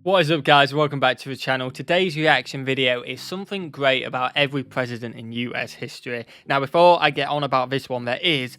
What is up, guys? Welcome back to the channel. Today's reaction video is something great about every president in US history. Now, before I get on about this one, there is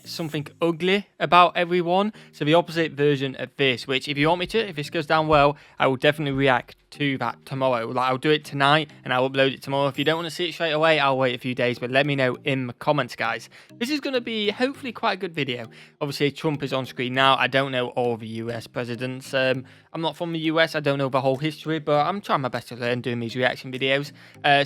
something ugly about everyone. So the opposite version of this, which if you want me to, if this goes down well, I will definitely react to that tomorrow. Like, I'll do it tonight and I'll upload it tomorrow. If you don't want to see it straight away, I'll wait a few days, but let me know in the comments, guys. This is going to be hopefully quite a good video. Obviously, Trump is on screen now. I don't know all the US presidents. I'm not from the US. I don't know the whole history, but I'm trying my best to learn doing these reaction videos.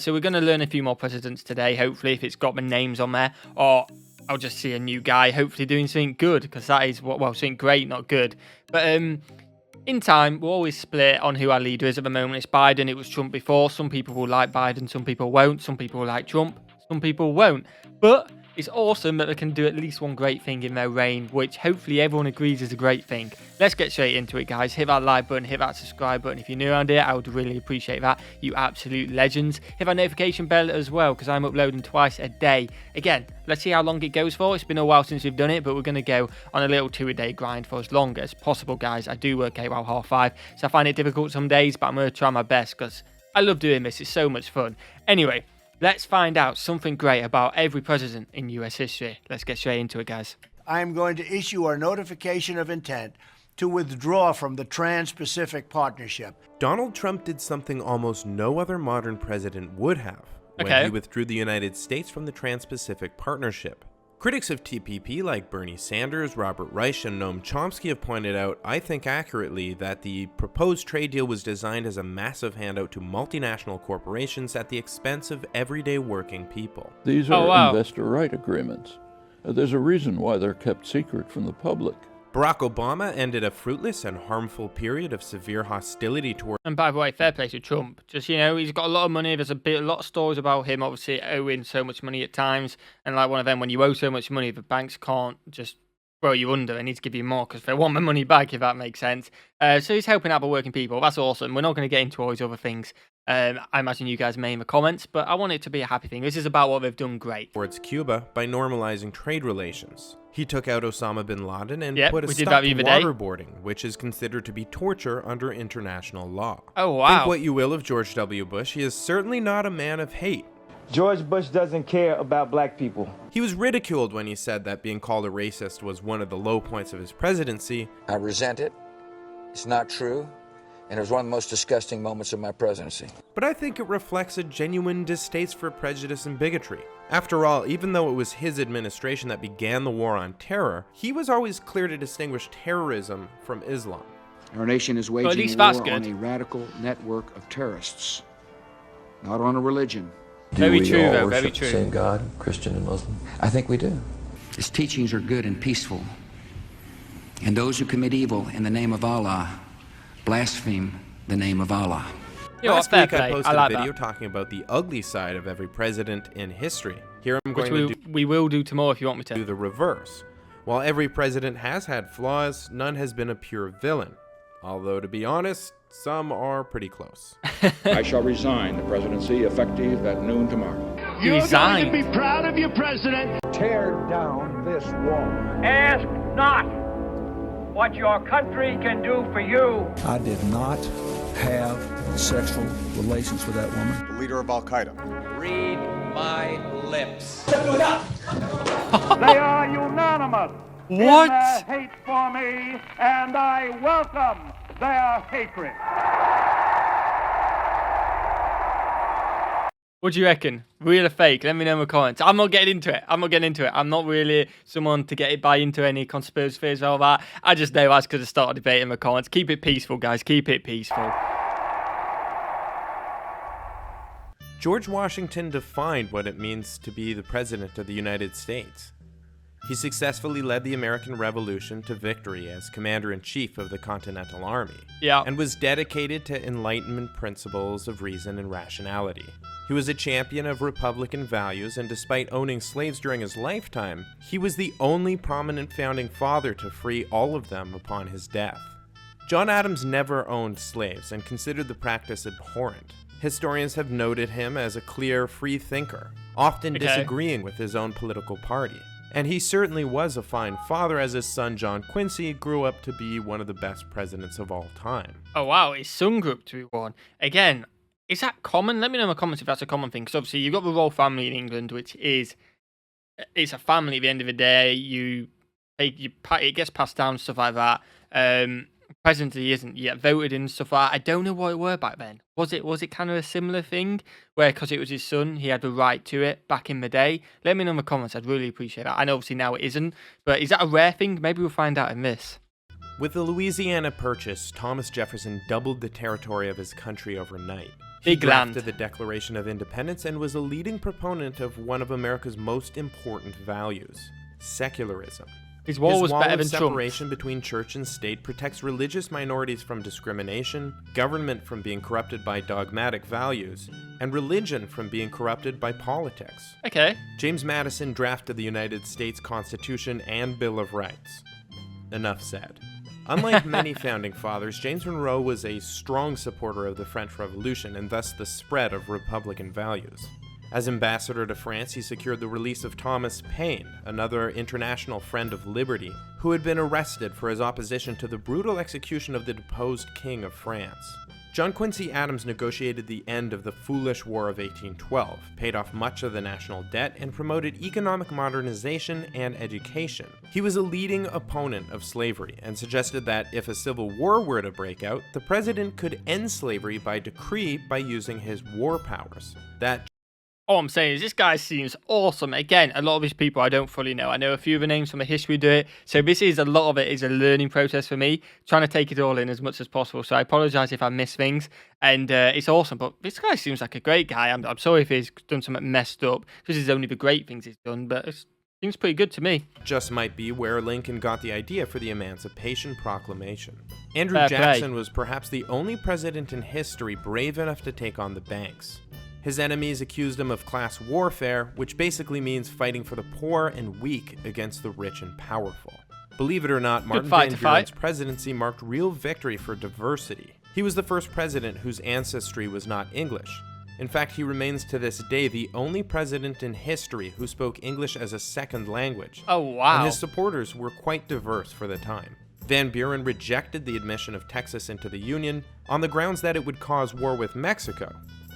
So we're going to learn a few more presidents today, hopefully, if it's got the names on there, or I'll just see a new guy hopefully doing something good, because that is what, well, something great, not good. But in time, we'll always split on who our leader is. At the moment, it's Biden. It was Trump before. Some people will like Biden, some people won't. Some people will like Trump, some people won't. But it's awesome that they can do at least one great thing in their reign, which hopefully everyone agrees is a great thing. Let's get straight into it, guys. Hit that like button, hit that subscribe button. If you're new around here, I would really appreciate that. You absolute legends. Hit that notification bell as well, because I'm uploading twice a day. Again, let's see how long it goes for. It's been a while since we've done it, but we're going to go on a little 2-a-day grind for as long as possible, guys. I do work 8 while 5:30, so I find it difficult some days, but I'm going to try my best because I love doing this. It's so much fun. Anyway, let's find out something great about every president in US history. Let's get straight into it, guys. I am going to issue our notification of intent to withdraw from the Trans-Pacific Partnership. Donald Trump did something almost no other modern president would have when he withdrew the United States from the Trans-Pacific Partnership. Critics of TPP like Bernie Sanders, Robert Reich, and Noam Chomsky have pointed out, I think accurately, that the proposed trade deal was designed as a massive handout to multinational corporations at the expense of everyday working people. These are investor right agreements. There's a reason why they're kept secret from the public. Barack Obama ended a fruitless and harmful period of severe hostility toward... And by the way, fair play to Trump. Just, you know, he's got a lot of money. There's a lot of stories about him, obviously, owing so much money at times. And like one of them, when you owe so much money, the banks can't just throw you under. They need to give you more because they want the money back, if that makes sense. So he's helping out the working people. That's awesome. We're not going to get into all these other things. I imagine you guys may in the comments, but I want it to be a happy thing. This is about what they've done great. Towards Cuba by normalizing trade relations. He took out Osama bin Laden and put a did stop that to the other day. waterboarding, which is considered to be torture under international law. Oh, wow. Think what you will of George W. Bush, he is certainly not a man of hate. George Bush doesn't care about black people. He was ridiculed when he said that being called a racist was one of the low points of his presidency. I resent it. It's not true. And it was one of the most disgusting moments of my presidency. But I think it reflects a genuine distaste for prejudice and bigotry. After all, even though it was his administration that began the war on terror, he was always clear to distinguish terrorism from Islam. Our nation is waging a war on a radical network of terrorists, not on a religion. Very true, though. Do we all Very worship true. the same God, Christian and Muslim? I think we do. His teachings are good and peaceful, and those who commit evil in the name of Allah blaspheme the name of Allah. Last week I posted a video talking about the ugly side of every president in history. Here I'm going to do... we will do tomorrow if you want me to. Do the reverse. While every president has had flaws, none has been a pure villain. Although, to be honest, some are pretty close. I shall resign the presidency effective at noon tomorrow. You're going to be proud of your president. Tear down this wall. Ask not what your country can do for you. I did not have sexual relations with that woman. The leader of Al-Qaeda. Read my lips. They are unanimous in their hate for me, and I welcome their hatred. What do you reckon? Real or fake? Let me know in the comments. I'm not getting into it. I'm not really someone to buy into any conspiracy theories or all that. I just know that's because I started debating in the comments. Keep it peaceful, guys. Keep it peaceful. George Washington defined what it means to be the President of the United States. He successfully led the American Revolution to victory as Commander-in-Chief of the Continental Army, and was dedicated to Enlightenment principles of reason and rationality. He was a champion of Republican values, and despite owning slaves during his lifetime, he was the only prominent founding father to free all of them upon his death. John Adams never owned slaves and considered the practice abhorrent. Historians have noted him as a clear, free thinker, often disagreeing with his own political party. And he certainly was a fine father, as his son John Quincy grew up to be one of the best presidents of all time. Oh wow, his son grew up to be one. Again, is that common? Let me know in the comments if that's a common thing, because obviously you've got the royal family in England, which is, it's a family at the end of the day. It gets passed down, stuff like that. President he isn't yet voted in, stuff like that. I don't know what it were back then. Was it kind of a similar thing where, because it was his son, he had the right to it back in the day? Let me know in the comments. I'd really appreciate that. I know obviously now it isn't, but is that a rare thing? Maybe we'll find out in this. With the Louisiana Purchase, Thomas Jefferson doubled the territory of his country overnight. He Big land. drafted the Declaration of Independence and was a leading proponent of one of America's most important values, secularism. His wall was better than separation between church and state protects religious minorities from discrimination, government from being corrupted by dogmatic values, and religion from being corrupted by politics. Okay. James Madison drafted the United States Constitution and Bill of Rights. Enough said. Unlike many founding fathers, James Monroe was a strong supporter of the French Revolution and thus the spread of Republican values. As ambassador to France, he secured the release of Thomas Paine, another international friend of liberty, who had been arrested for his opposition to the brutal execution of the deposed King of France. John Quincy Adams negotiated the end of the foolish War of 1812, paid off much of the national debt, and promoted economic modernization and education. He was a leading opponent of slavery and suggested that if a civil war were to break out, the president could end slavery by decree by using his war powers. All I'm saying is this guy seems awesome. Again, a lot of these people I don't fully know. I know a few of the names from the history do it. So a lot of it is a learning process for me, trying to take it all in as much as possible. So I apologize if I miss things. And it's awesome. But this guy seems like a great guy. I'm sorry if he's done something messed up. This is only the great things he's done. But it seems pretty good to me. Just might be where Lincoln got the idea for the Emancipation Proclamation. Andrew Jackson was perhaps the only president in history brave enough to take on the banks. His enemies accused him of class warfare, which basically means fighting for the poor and weak against the rich and powerful. Believe it or not, Martin Van Buren's presidency marked real victory for diversity. He was the first president whose ancestry was not English. In fact, he remains to this day the only president in history who spoke English as a second language. Oh, wow. And his supporters were quite diverse for the time. Van Buren rejected the admission of Texas into the Union on the grounds that it would cause war with Mexico.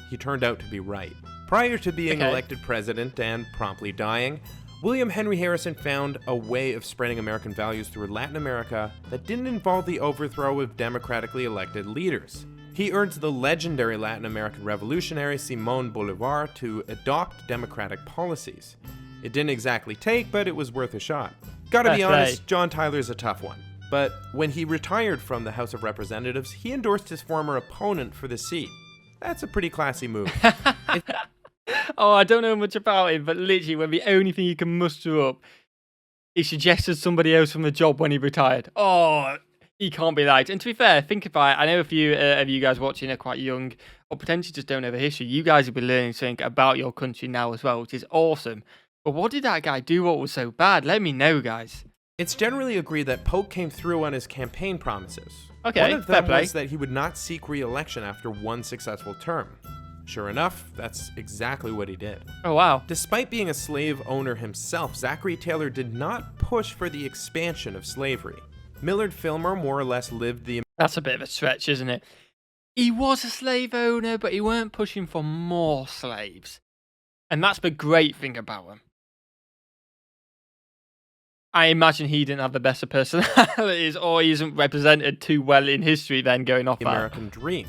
He turned out to be right. Prior to being elected president and promptly dying, William Henry Harrison found a way of spreading American values through Latin America that didn't involve the overthrow of democratically elected leaders. He urged the legendary Latin American revolutionary Simón Bolívar to adopt democratic policies. It didn't exactly take, but it was worth a shot. Gotta be honest, John Tyler's a tough one. But when he retired from the House of Representatives, he endorsed his former opponent for the seat. That's a pretty classy move. Oh, I don't know much about him, but literally, when the only thing you can muster up, he suggested somebody else from the job when he retired. Oh, he can't be lied. And to be fair, think about it. I know a few of you guys watching are quite young, or potentially just don't know the history. You guys will be learning something about your country now as well, which is awesome. But what did that guy do? What was so bad? Let me know, guys. It's generally agreed that Polk came through on his campaign promises. Okay, one of them was that he would not seek re-election after one successful term. Sure enough, that's exactly what he did. Oh, wow. Despite being a slave owner himself, Zachary Taylor did not push for the expansion of slavery. Millard Fillmore more or less lived the... That's a bit of a stretch, isn't it? He was a slave owner, but he weren't pushing for more slaves. And that's the great thing about him. I imagine he didn't have the best of personalities, or he isn't represented too well in history then going off the that. American dream.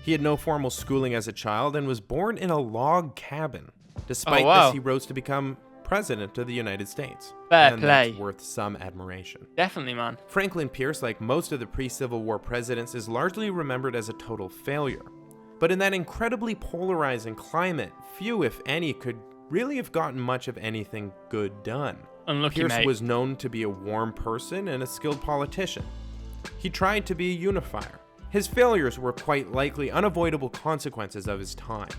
He had no formal schooling as a child and was born in a log cabin. Despite this, he rose to become president of the United States. Fair play. That's worth some admiration. Definitely, man. Franklin Pierce, like most of the pre-Civil War presidents, is largely remembered as a total failure. But in that incredibly polarizing climate, few, if any, could really have gotten much of anything good done. Unlucky, Pierce mate. was known to be a warm person and a skilled politician. He tried to be a unifier. His failures were quite likely unavoidable consequences of his time.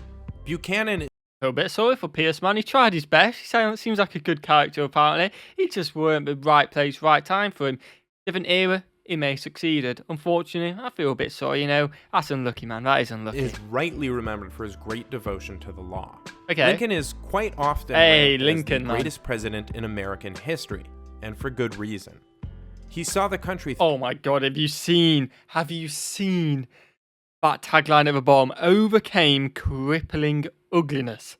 Buchanan... A little bit sorry for Pierce, man. He tried his best. He seems like a good character, apparently. He just weren't the right place, right time for him. Different era, he may have succeeded. Unfortunately, I feel a bit sorry, you know. That's unlucky, man. That is unlucky. Is rightly remembered for his great devotion to the law. Okay. Lincoln is quite often Hey, ranked as Lincoln, the greatest president in American history, and for good reason. He saw the country... Oh my God, have you seen that tagline at the bottom? Overcame crippling ugliness.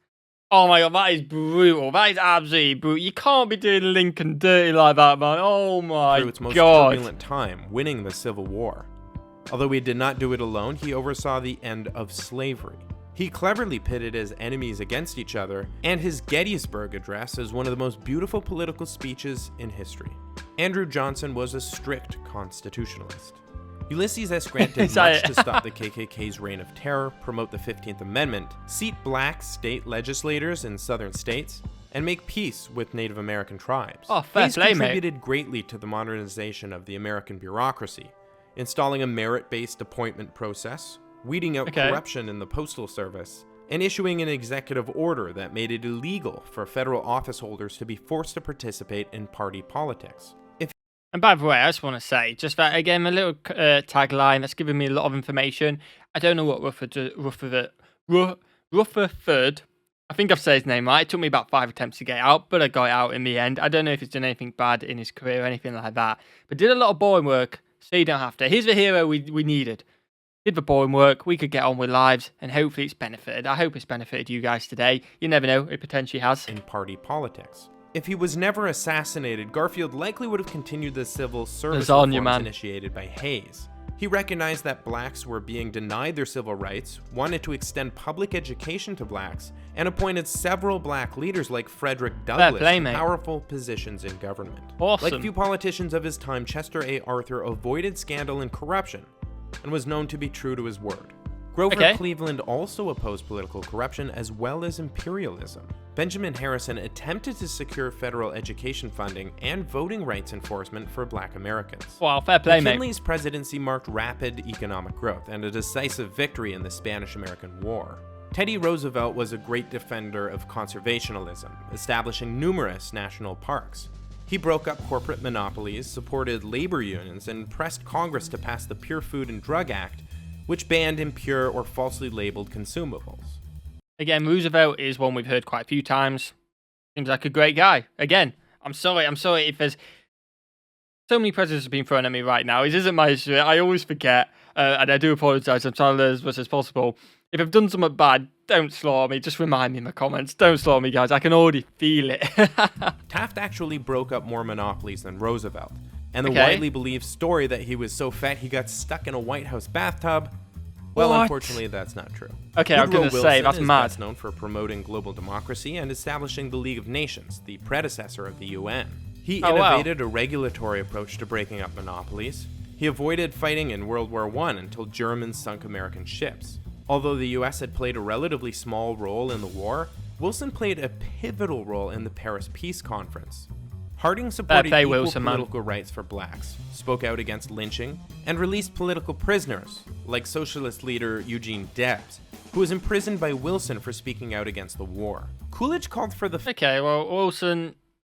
Oh my God, that is brutal. That is absolutely brutal. You can't be doing Lincoln dirty like that, man. Oh my God. Through its most turbulent time, winning the Civil War. Although he did not do it alone, he oversaw the end of slavery. He cleverly pitted his enemies against each other, and his Gettysburg Address is one of the most beautiful political speeches in history. Andrew Johnson was a strict constitutionalist. Ulysses S. Grant did much to stop the KKK's reign of terror, promote the 15th Amendment, seat black state legislators in southern states, and make peace with Native American tribes. Oh, fair Hayes play, contributed greatly to the modernization of the American bureaucracy, installing a merit-based appointment process, weeding out corruption in the postal service, and issuing an executive order that made it illegal for federal office holders to be forced to participate in party politics. And by the way, I just want to say, just that again, a little tagline that's giving me a lot of information. I don't know what Rutherford, I think I've said his name right. It took me about 5 attempts to get it out, but I got it out in the end. I don't know if he's done anything bad in his career or anything like that, but did a lot of boring work, so you don't have to. Here's the hero we needed. Did the boring work, we could get on with lives, and hopefully it's benefited. I hope it's benefited you guys today. You never know, it potentially has. In party politics. If he was never assassinated, Garfield likely would have continued the civil service reforms initiated by Hayes. He recognized that blacks were being denied their civil rights, wanted to extend public education to blacks, and appointed several black leaders like Frederick Douglass to powerful positions in government. Awesome. Like few politicians of his time, Chester A. Arthur avoided scandal and corruption, and was known to be true to his word. Grover Cleveland also opposed political corruption as well as imperialism. Benjamin Harrison attempted to secure federal education funding and voting rights enforcement for black Americans. Wow, fair play, mate. McKinley's presidency marked rapid economic growth and a decisive victory in the Spanish-American War. Teddy Roosevelt was a great defender of conservationism, establishing numerous national parks. He broke up corporate monopolies, supported labor unions, and pressed Congress to pass the Pure Food and Drug Act, which banned impure or falsely labeled consumables. Again, Roosevelt is one we've heard quite a few times. Seems like a great guy. Again, I'm sorry if there's so many presidents have been thrown at me right now. It isn't my history. I always forget, and I do apologize. I'm trying to learn as much as possible. If I've done something bad, don't slaughter me. Just remind me in the comments. Don't slaughter me, guys. I can already feel it. Taft actually broke up more monopolies than Roosevelt. And the widely believed story that he was so fat he got stuck in a White House bathtub, well, unfortunately, that's not true. Okay, I'm going to say, that's mad. Best known for promoting global democracy and establishing the League of Nations, the predecessor of the UN. He innovated a regulatory approach to breaking up monopolies. He avoided fighting in World War I until Germans sunk American ships. Although the US had played a relatively small role in the war, Wilson played a pivotal role in the Paris Peace Conference. Harding supported equal political rights for blacks, spoke out against lynching, and released political prisoners, like socialist leader Eugene Debs, who was imprisoned by Wilson for speaking out against the war. Coolidge called for the... Okay, well, Wilson,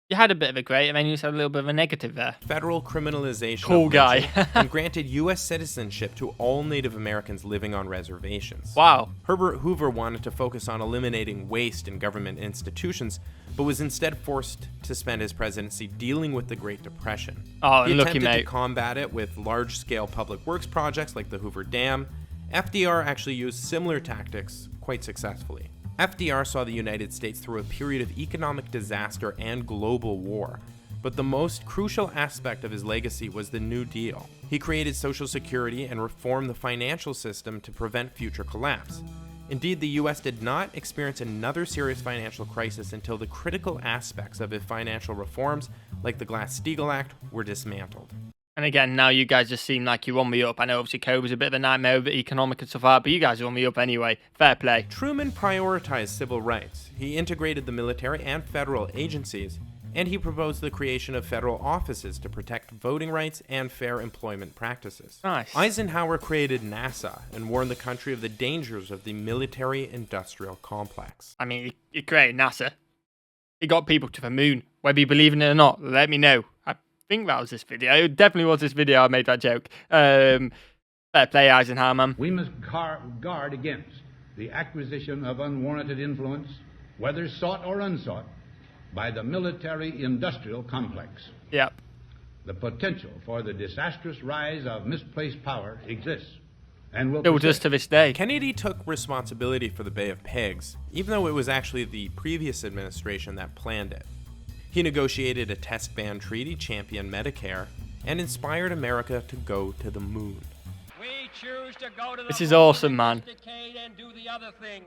you had a bit of a great, and then you just had a little bit of a negative there. Federal criminalization of lynching, and granted U.S. citizenship to all Native Americans living on reservations. Wow. Herbert Hoover wanted to focus on eliminating waste in government institutions, but was instead forced to spend his presidency dealing with the Great Depression. Oh, he lucky, attempted mate. to combat it with large-scale public works projects like the Hoover Dam. FDR actually used similar tactics quite successfully. FDR saw the United States through a period of economic disaster and global war, but the most crucial aspect of his legacy was the New Deal. He created Social Security and reformed the financial system to prevent future collapse. Indeed, the U.S. did not experience another serious financial crisis until the critical aspects of his financial reforms, like the Glass-Steagall Act, were dismantled. And again, now you guys just seem like you on me up. I know obviously COVID was a bit of a nightmare with economic and stuff like that, but you guys are on me up anyway. Fair play. Truman prioritized civil rights. He integrated the military and federal agencies, and he proposed the creation of federal offices to protect voting rights and fair employment practices. Nice. Eisenhower created NASA and warned the country of the dangers of the military-industrial complex. I mean, you created NASA. You got people to the moon. Whether you believe in it or not, let me know. think that was this video. It definitely was this video I made that joke. Fair play, Eisenhower, man. We must guard against the acquisition of unwarranted influence, whether sought or unsought, by the military-industrial complex. Yep. The potential for the disastrous rise of misplaced power exists and will still just to this day. Kennedy took responsibility for the Bay of Pigs, even though it was actually the previous administration that planned it. He negotiated a test ban treaty, championed Medicare, and inspired America to go to the moon. We choose to go to the This is awesome, man. And do the other things,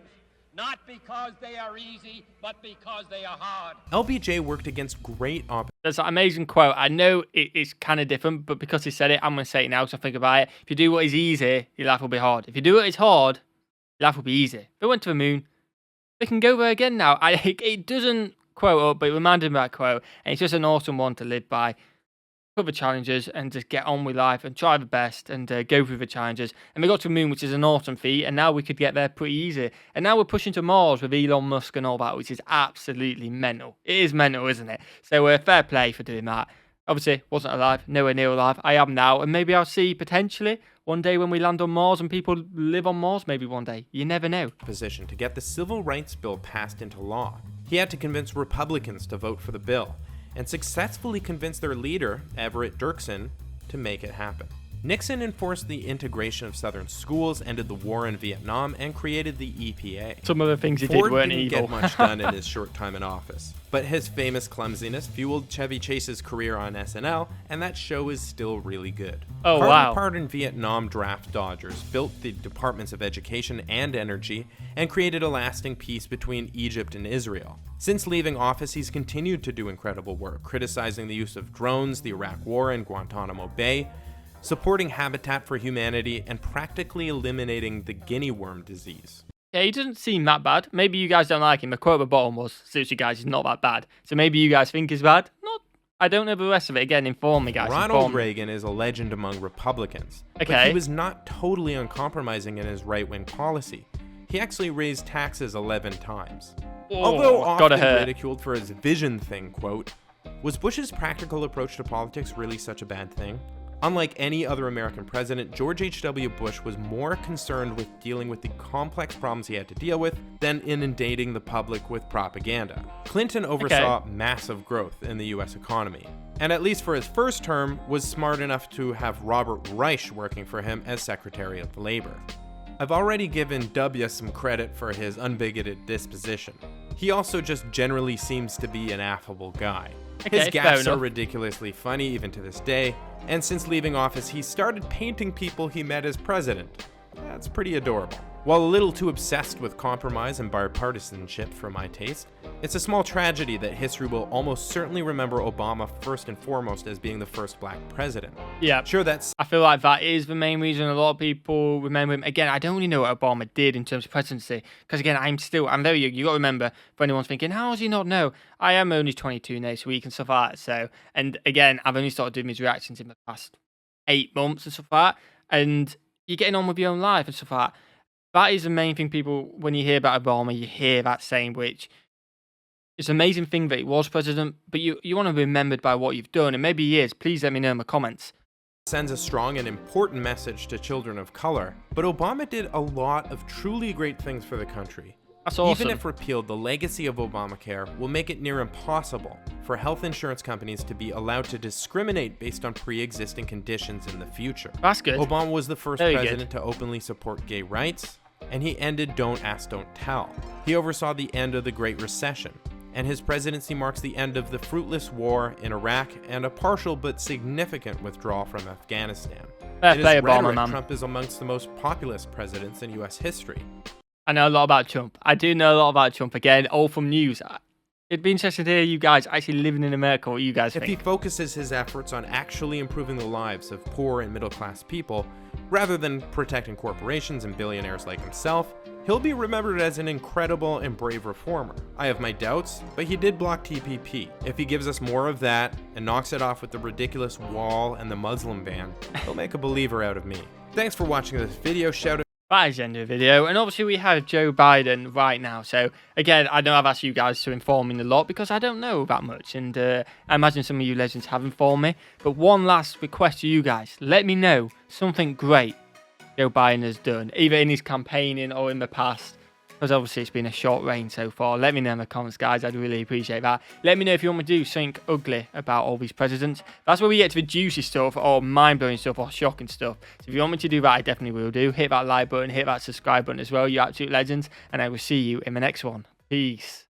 not because they are easy, but because they are hard. LBJ worked against great opposition. There's an amazing quote. I know it's kind of different, but because he said it, I'm going to say it now because I think about it. If you do what is easy, your life will be hard. If you do what is hard, your life will be easy. If they went to the moon, they can go there again now. It doesn't quote up, but it reminded me of that quote, and it's just an awesome one to live by. Cover challenges and just get on with life and try the best and go through the challenges. And we got to the moon, which is an awesome feat, and now we could get there pretty easy. And now we're pushing to Mars with Elon Musk and all that, which is absolutely mental. It is mental, isn't it? So fair play for doing that. Obviously, wasn't alive, nowhere near alive. I am now, and maybe I'll see potentially one day when we land on Mars and people live on Mars, maybe one day. You never know. Position to get the Civil Rights Bill passed into law. He had to convince Republicans to vote for the bill, and successfully convinced their leader, Everett Dirksen, to make it happen. Nixon enforced the integration of Southern schools, ended the war in Vietnam, and created the EPA. Some of the things he Ford did weren't didn't evil. get much done in his short time in office, but his famous clumsiness fueled Chevy Chase's career on SNL, and that show is still really good. Oh, Carter wow. pardoned Vietnam draft dodgers, built the Departments of Education and Energy, and created a lasting peace between Egypt and Israel. Since leaving office, he's continued to do incredible work, criticizing the use of drones, the Iraq War, and Guantanamo Bay, supporting Habitat for Humanity, and practically eliminating the guinea worm disease. Yeah, he doesn't seem that bad. Maybe you guys don't like him. The quote at the bottom was, seriously guys, he's not that bad. So maybe you guys think he's bad? Not. I don't know the rest of it. Again, inform me, guys. Ronald Reagan is a legend among Republicans. Okay. But he was not totally uncompromising in his right-wing policy. He actually raised taxes 11 times. Although often ridiculed for his vision thing, quote, was Bush's practical approach to politics really such a bad thing? Unlike any other American president, George H.W. Bush was more concerned with dealing with the complex problems he had to deal with than inundating the public with propaganda. Clinton oversaw massive growth in the U.S. economy, and at least for his first term, was smart enough to have Robert Reich working for him as Secretary of Labor. I've already given W some credit for his unbigoted disposition. He also just generally seems to be an affable guy. His gaffes are ridiculously funny even to this day, and since leaving office, he started painting people he met as president. That's pretty adorable. While a little too obsessed with compromise and bipartisanship for my taste, it's a small tragedy that history will almost certainly remember Obama first and foremost as being the first black president. Yeah, sure, I feel like that is the main reason a lot of people remember him. Again, I don't really know what Obama did in terms of presidency, because again, I'm very young. You got to remember, for anyone's thinking, how does he not know? I am only 22 next week and stuff like that. So, and again, I've only started doing his reactions in the past 8 months and stuff like that. And you're getting on with your own life and stuff like that. That is the main thing people, when you hear about Obama, you hear that saying, which it's an amazing thing that he was president, but you want to be remembered by what you've done, and maybe he is. Please let me know in the comments. Sends a strong and important message to children of color, but Obama did a lot of truly great things for the country. That's awesome. Even if repealed, the legacy of Obamacare will make it near impossible for health insurance companies to be allowed to discriminate based on pre-existing conditions in the future. That's good. Obama was the first president to openly support gay rights, and he ended Don't Ask, Don't Tell. He oversaw the end of the Great Recession, and his presidency marks the end of the fruitless war in Iraq and a partial but significant withdrawal from Afghanistan. In his rhetoric, Trump is amongst the most populist presidents in U.S. history. I know a lot about Trump. I do know a lot about Trump, again, all from news. It'd be interesting to hear you guys actually living in America, what you guys think. If he focuses his efforts on actually improving the lives of poor and middle-class people, rather than protecting corporations and billionaires like himself, he'll be remembered as an incredible and brave reformer. I have my doubts, but he did block TPP. If he gives us more of that and knocks it off with the ridiculous wall and the Muslim ban, he'll make a believer out of me. Thanks for watching this video. Shout out That is the end of the video, and obviously we have Joe Biden right now. So again, I know I've asked you guys to inform me a lot because I don't know that much, and I imagine some of you legends have informed me. But one last request to you guys: let me know something great Joe Biden has done, either in his campaigning or in the past, because obviously it's been a short reign so far. Let me know in the comments, guys. I'd really appreciate that. Let me know if you want me to do something ugly about all these presidents. That's where we get to the juicy stuff, or mind-blowing stuff, or shocking stuff. So if you want me to do that, I definitely will do. Hit that like button, hit that subscribe button as well, you absolute legends, and I will see you in the next one. Peace.